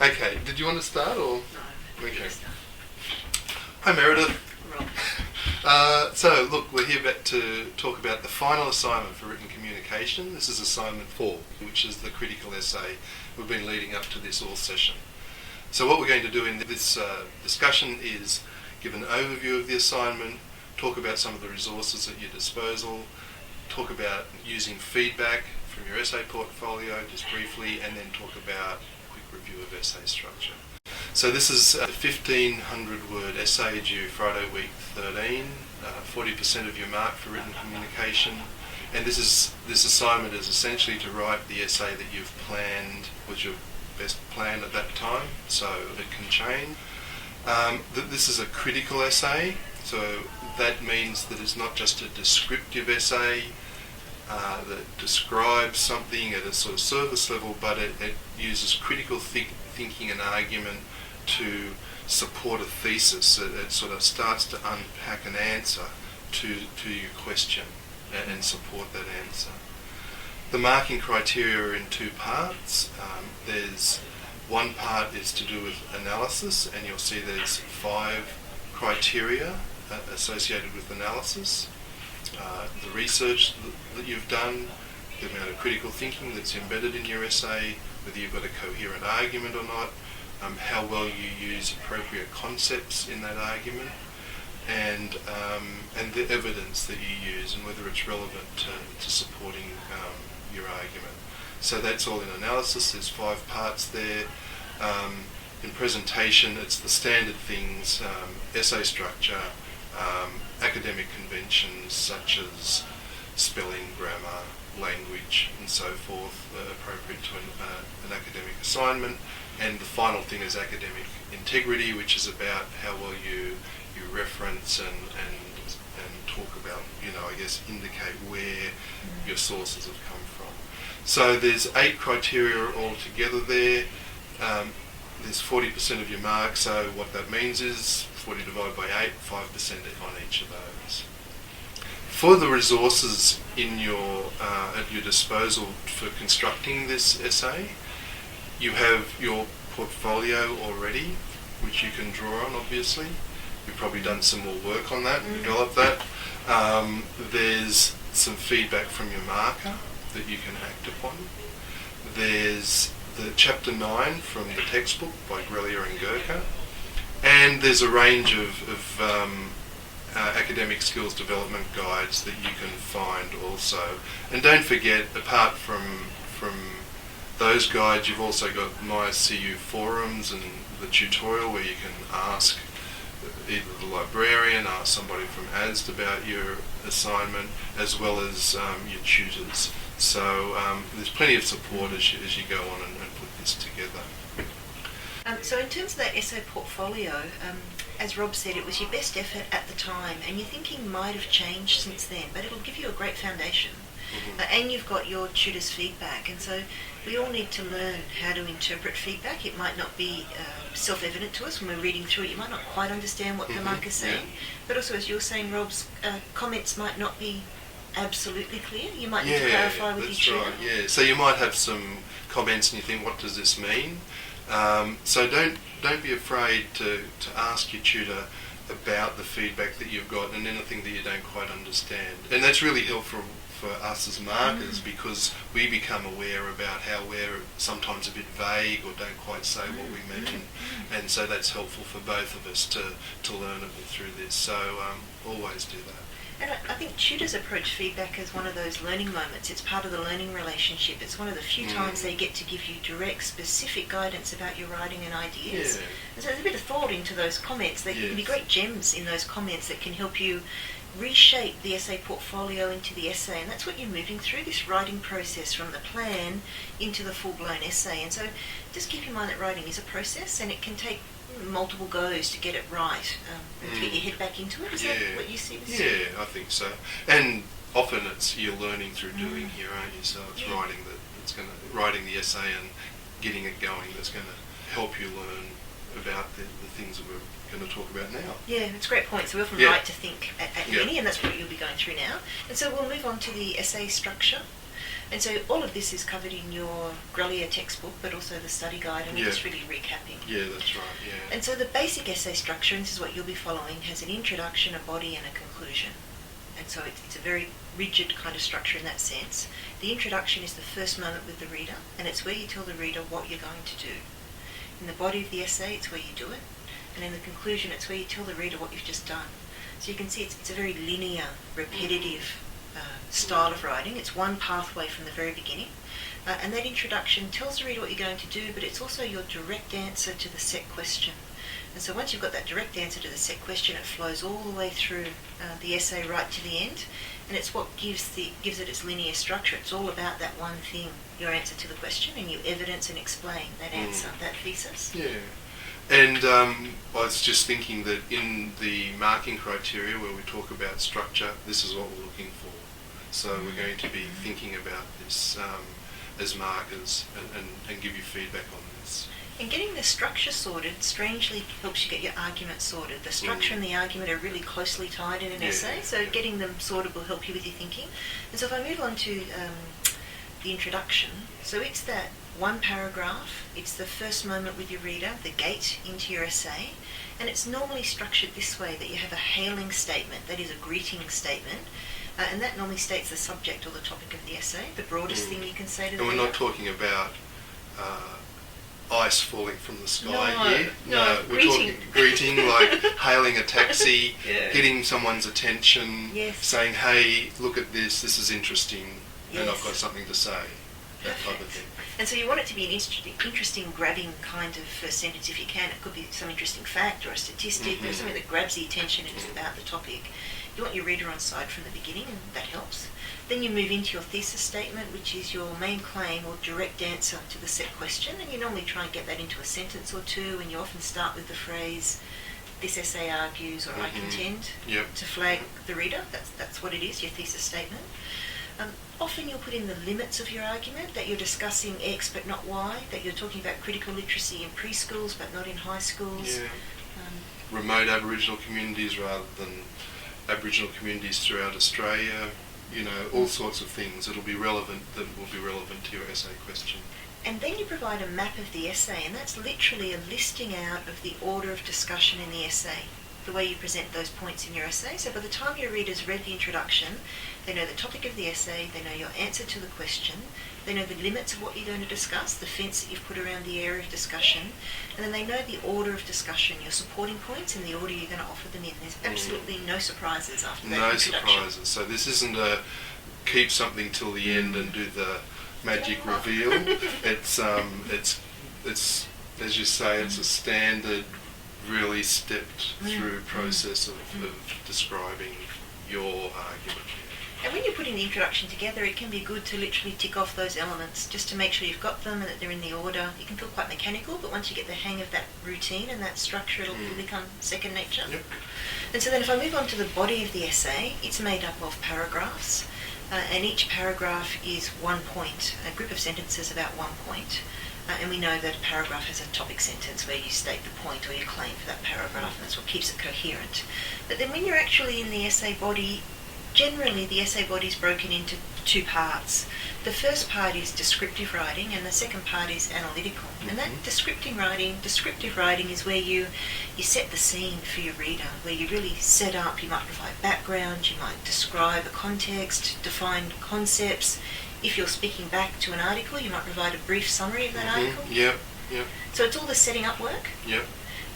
Okay, did you want to start or? No, Okay. start. Hi Meredith. Rob. So look, we're here back to talk about the final assignment for written communication. This is assignment 4, which is the critical essay. We've been leading up to this all session. So what we're going to do in this discussion is give an overview of the assignment, talk about some of the resources at your disposal, talk about using feedback from your essay portfolio just briefly, and then talk about a quick review of essay structure. So this is a 1,500 word essay due Friday week 13, 40% of your mark for written communication. And this assignment is essentially to write the essay that you've planned, was your best plan at that time, so it can change. This is a critical essay, so that means that it's not just a descriptive essay that describes something at a sort of surface level, but it uses critical thinking and argument to support a thesis. It sort of starts to unpack an answer to your question and support that answer. The marking criteria are in 2 parts. There's one part is to do with analysis, and you'll see there's 5 criteria associated with analysis. The research that you've done, the amount of critical thinking that's embedded in your essay, whether you've got a coherent argument or not, how well you use appropriate concepts in that argument, and the evidence that you use and whether it's relevant to supporting your argument. So that's all in analysis. There's 5 parts there. In presentation, it's the standard things: essay structure, academic conventions such as spelling, grammar, language, and so forth, appropriate to an academic assignment. And the final thing is academic integrity, which is about how well you reference and talk about, indicate where your sources have come from. So there's 8 criteria altogether there. There's 40% of your mark, so what that means is 40 divided by 8, 5% on each of those. For the resources in at your disposal for constructing this essay, you have your portfolio already, which you can draw on, obviously. You've probably done some more work on that and developed that. There's some feedback from your marker that you can act upon. There's the Chapter 9 from the textbook by Grelier and Gurka. And there's a range of academic skills development guides that you can find also. And don't forget, apart from those guides, you've also got MyCU forums and the tutorial where you can ask either the librarian, ask somebody from ASD about your assignment, as well as your tutors. So there's plenty of support as you go on and put this together. So in terms of that essay portfolio, as Rob said, it was your best effort at the time, and your thinking might have changed since then, but it'll give you a great foundation. And you've got your tutor's feedback, and so we all need to learn how to interpret feedback. It might not be self-evident to us when we're reading through it. You might not quite understand what the marker's saying, but also, as you're saying, Rob's comments might not be absolutely clear. You might need to clarify with your tutor. Right, yeah. So you might have some comments and you think, what does this mean? So don't be afraid to ask your tutor about the feedback that you've got and anything that you don't quite understand. And that's really helpful for us as markers, because we become aware about how we're sometimes a bit vague or don't quite say what we mean, and so that's helpful for both of us to learn a bit through this. So always do that. And I think tutors approach feedback as one of those learning moments. It's part of the learning relationship. It's one of the few times they get to give you direct, specific guidance about your writing and ideas. Yeah. And so there's a bit of thought into those comments. There can be great gems in those comments that can help you reshape the essay portfolio into the essay, and that's what you're moving through, this writing process from the plan into the full-blown essay. And so just keep in mind that writing is a process, and it can take multiple goes to get it right, to get your head back into it. Is that what you see? I think so. And often it's you're learning through doing here, aren't you? So it's writing the essay and getting it going that's going to help you learn about the things that we're going to talk about now. Yeah, it's a great point. So we often write to think at uni, and that's what you'll be going through now. And so we'll move on to the essay structure. And so all of this is covered in your Grolier textbook, but also the study guide, and we're just really recapping. Yeah, that's right, yeah. And so the basic essay structure, and this is what you'll be following, has an introduction, a body, and a conclusion. And so it's a very rigid kind of structure in that sense. The introduction is the first moment with the reader, and it's where you tell the reader what you're going to do. In the body of the essay, it's where you do it. And in the conclusion, it's where you tell the reader what you've just done. So you can see it's a very linear, repetitive style of writing. It's one pathway from the very beginning. And that introduction tells the reader what you're going to do, but it's also your direct answer to the set question. And so once you've got that direct answer to the set question, it flows all the way through the essay right to the end. And it's what gives it its linear structure. It's all about that one thing, your answer to the question, and you evidence and explain that answer, that thesis. Yeah. And I was just thinking that in the marking criteria where we talk about structure, this is what we're looking for. So we're going to be thinking about this as markers and give you feedback on this. And getting the structure sorted strangely helps you get your argument sorted. The structure and the argument are really closely tied in an essay, so getting them sorted will help you with your thinking. And so if I move on to the introduction, so it's that one paragraph, it's the first moment with your reader, the gate into your essay, and it's normally structured this way, that you have a hailing statement, that is a greeting statement, and that normally states the subject or the topic of the essay, the broadest thing you can say to the reader. And we're not talking about ice falling from the sky here. No, we're talking greeting, like hailing a taxi, Yeah. getting someone's attention, Yes. saying, hey, look at this is interesting, and I've Yes. got something to say, that type of thing. And so you want it to be an interesting, grabbing kind of first sentence if you can. It could be some interesting fact or a statistic, or something that grabs the attention and is about the topic. You want your reader on side from the beginning, and that helps. Then you move into your thesis statement, which is your main claim or direct answer to the set question, and you normally try and get that into a sentence or two, and you often start with the phrase, this essay argues, or I contend, to flag the reader. That's what it is, your thesis statement. Often you'll put in the limits of your argument, that you're discussing X but not Y, that you're talking about critical literacy in preschools but not in high schools. Yeah. Remote Aboriginal communities rather than Aboriginal communities throughout Australia, all sorts of things that will be relevant to your essay question. And then you provide a map of the essay, and that's literally a listing out of the order of discussion in the essay, the way you present those points in your essay. So by the time your readers read the introduction, they know the topic of the essay, they know your answer to the question, they know the limits of what you're going to discuss, the fence that you've put around the area of discussion, and then they know the order of discussion, your supporting points, and the order you're going to offer them in. There's absolutely no surprises after that introduction. No surprises. So this isn't a keep something till the end and do the magic reveal. It's as you say, it's a standard, really stepped through process of describing your argument. And when you're putting the introduction together, it can be good to literally tick off those elements just to make sure you've got them and that they're in the order. It can feel quite mechanical, but once you get the hang of that routine and that structure, it'll become second nature. Yep. And so then if I move on to the body of the essay, it's made up of paragraphs, and each paragraph is 1 point, a group of sentences about 1 point. And we know that a paragraph has a topic sentence where you state the point or your claim for that paragraph, and that's what keeps it coherent. But then when you're actually in the essay body, generally the essay body is broken into two parts. The first part is descriptive writing, and the second part is analytical. And that descriptive writing is where you set the scene for your reader, where you really set up, you might provide background, you might describe a context, define concepts. If you're speaking back to an article, you might provide a brief summary of that article. Yep. So it's all the setting up work. Yep.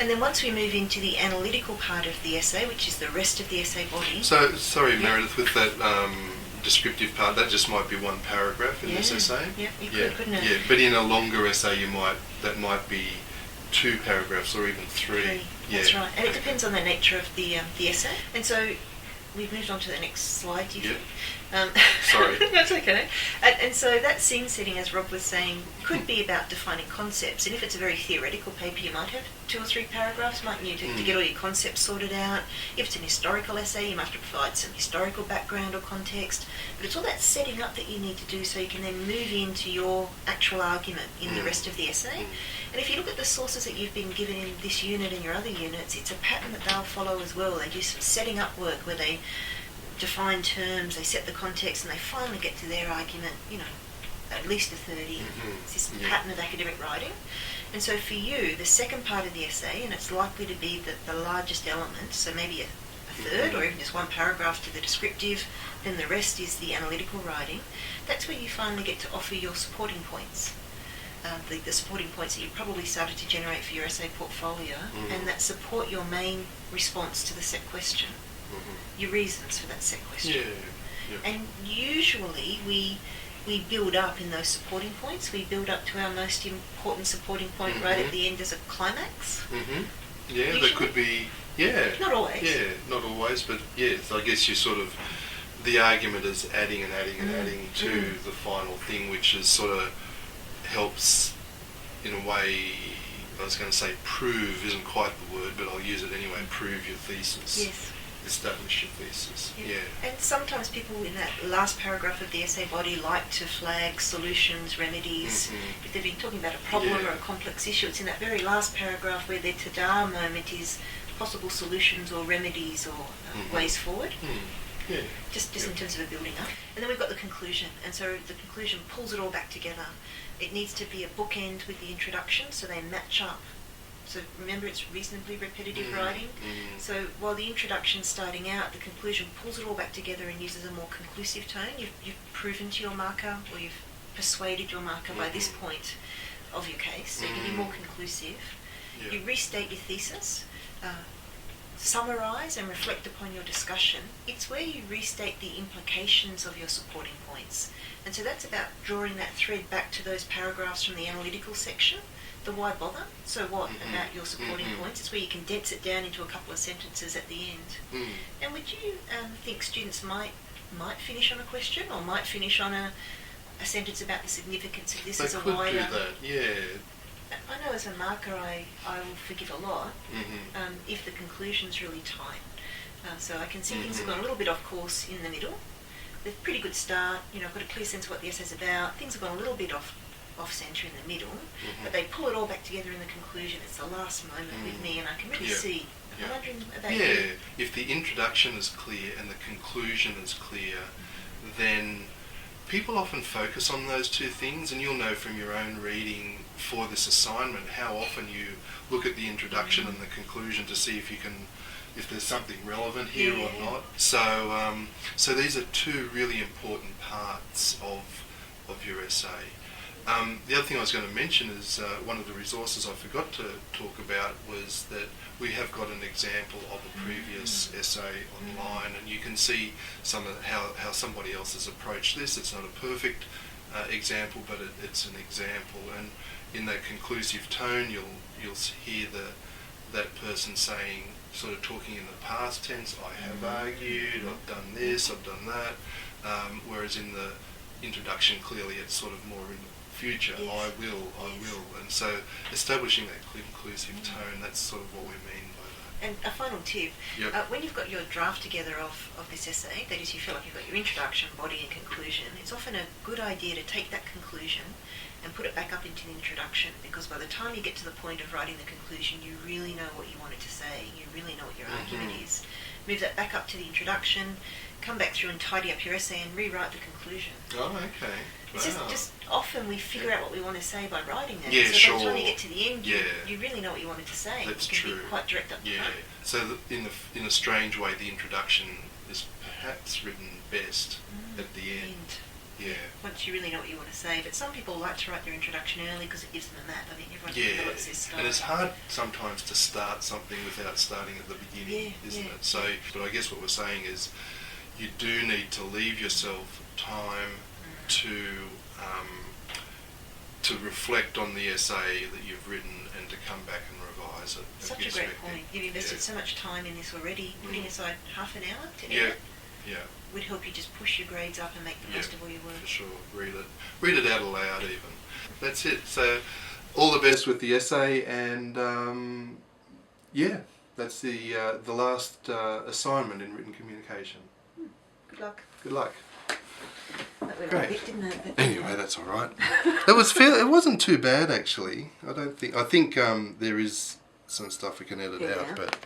And then once we move into the analytical part of the essay, which is the rest of the essay body. So, sorry Meredith, with that descriptive part, that just might be one paragraph in this essay? Yeah, you could, couldn't it? Yeah, but in a longer essay that might be 2 paragraphs or even 3. That's right. And it depends on the nature of the essay. And so we've moved on to the next slide, do you think? Sorry. That's okay. And so that scene setting, as Rob was saying, could be about defining concepts. And if it's a very theoretical paper, you might have 2 or 3 paragraphs, mightn't you, to get all your concepts sorted out. If it's an historical essay, you might have to provide some historical background or context. But it's all that setting up that you need to do so you can then move into your actual argument in the rest of the essay. And if you look at the sources that you've been given in this unit and your other units, it's a pattern that they'll follow as well. They do some setting up work where they define terms, they set the context, and they finally get to their argument, at least a 30. It's this pattern of academic writing. And so for you, the second part of the essay, and it's likely to be the largest element, so maybe a third or even just one paragraph to the descriptive, then the rest is the analytical writing. That's where you finally get to offer your supporting points. The supporting points that you probably started to generate for your essay portfolio, and that support your main response to the set question, your reasons for that set question. And usually we build up in those supporting points. We build up to our most important supporting point right at the end as a climax. Yeah, usually. that could be, Not always. Yeah, not always, but yes, I guess you sort of, the argument is adding and adding and adding to the final thing, which is sort of helps, in a way, I was going to say prove isn't quite the word, but I'll use it anyway, prove your thesis. Yes. Establish your thesis. Yeah. And sometimes people in that last paragraph of the essay body like to flag solutions, remedies. If they've been talking about a problem or a complex issue, it's in that very last paragraph where their ta-da moment is possible solutions or remedies or ways forward. Just in terms of a building up. And then we've got the conclusion, and so the conclusion pulls it all back together. It needs to be a bookend with the introduction, so they match up. So remember, it's reasonably repetitive writing. So while the introduction's starting out, the conclusion pulls it all back together and uses a more conclusive tone. You've proven to your marker, or you've persuaded your marker by this point of your case, so you can be more conclusive. You restate your thesis, summarise and reflect upon your discussion. It's where you restate the implications of your supporting points. And so that's about drawing that thread back to those paragraphs from the analytical section. The why bother? So what about your supporting points? It's where you condense it down into a couple of sentences at the end. And would you think students might finish on a question, or might finish on a sentence about the significance of this as a wider... They could do that, yeah. I know as a marker I will forgive a lot if the conclusion's really tight. So I can see things have gone a little bit off course in the middle. They're a pretty good start, I've got a clear sense of what the essay's about. Things have gone a little bit off centre in the middle, but they pull it all back together in the conclusion. It's the last moment with me, and I can really see. I'm wondering about you. If the introduction is clear and the conclusion is clear, then people often focus on those two things, and you'll know from your own reading for this assignment how often you look at the introduction and the conclusion to see if there's something relevant here or not. So these are two really important parts of your essay. The other thing I was going to mention is one of the resources I forgot to talk about was that we have got an example of a previous essay online, and you can see some of how somebody else has approached this. It's not a perfect example, but it's an example, and in that conclusive tone you'll hear that person saying, sort of talking in the past tense, I have argued, I've done this, I've done that, whereas in the introduction clearly it's sort of more in the future, I will, and so establishing that conclusive tone, that's sort of what we mean by that. And a final tip, when you've got your draft together of this essay, that is, you feel like you've got your introduction, body and conclusion, it's often a good idea to take that conclusion and put it back up into the introduction, because by the time you get to the point of writing the conclusion, you really know what you wanted to say, you really know what your argument is. Move that back up to the introduction, come back through and tidy up your essay and rewrite the conclusion. Oh, okay. It's just often we figure out what we want to say by writing it. Yeah, so by the time you get to the end, you really know what you wanted to say. That's you can true. Be quite direct up front. So in a strange way, the introduction is perhaps written best at the end. Once you really know what you want to say. But some people like to write their introduction early because it gives them a map. I think everyone develops their style. And it's hard sometimes to start something without starting at the beginning, isn't it? So, but I guess what we're saying is you do need to leave yourself time to reflect on the essay that you've written and to come back and revise it. Such a great point. You've invested so much time in this already. Putting aside half an hour to edit would help you just push your grades up and make the most of all your work. For sure. Read it out aloud even. That's it. So all the best with the essay, and that's the last assignment in written communication. Good luck. Good luck. That went Great. a bit, didn't it? But anyway, that's all right. It wasn't too bad actually. I think there is some stuff we can edit out, but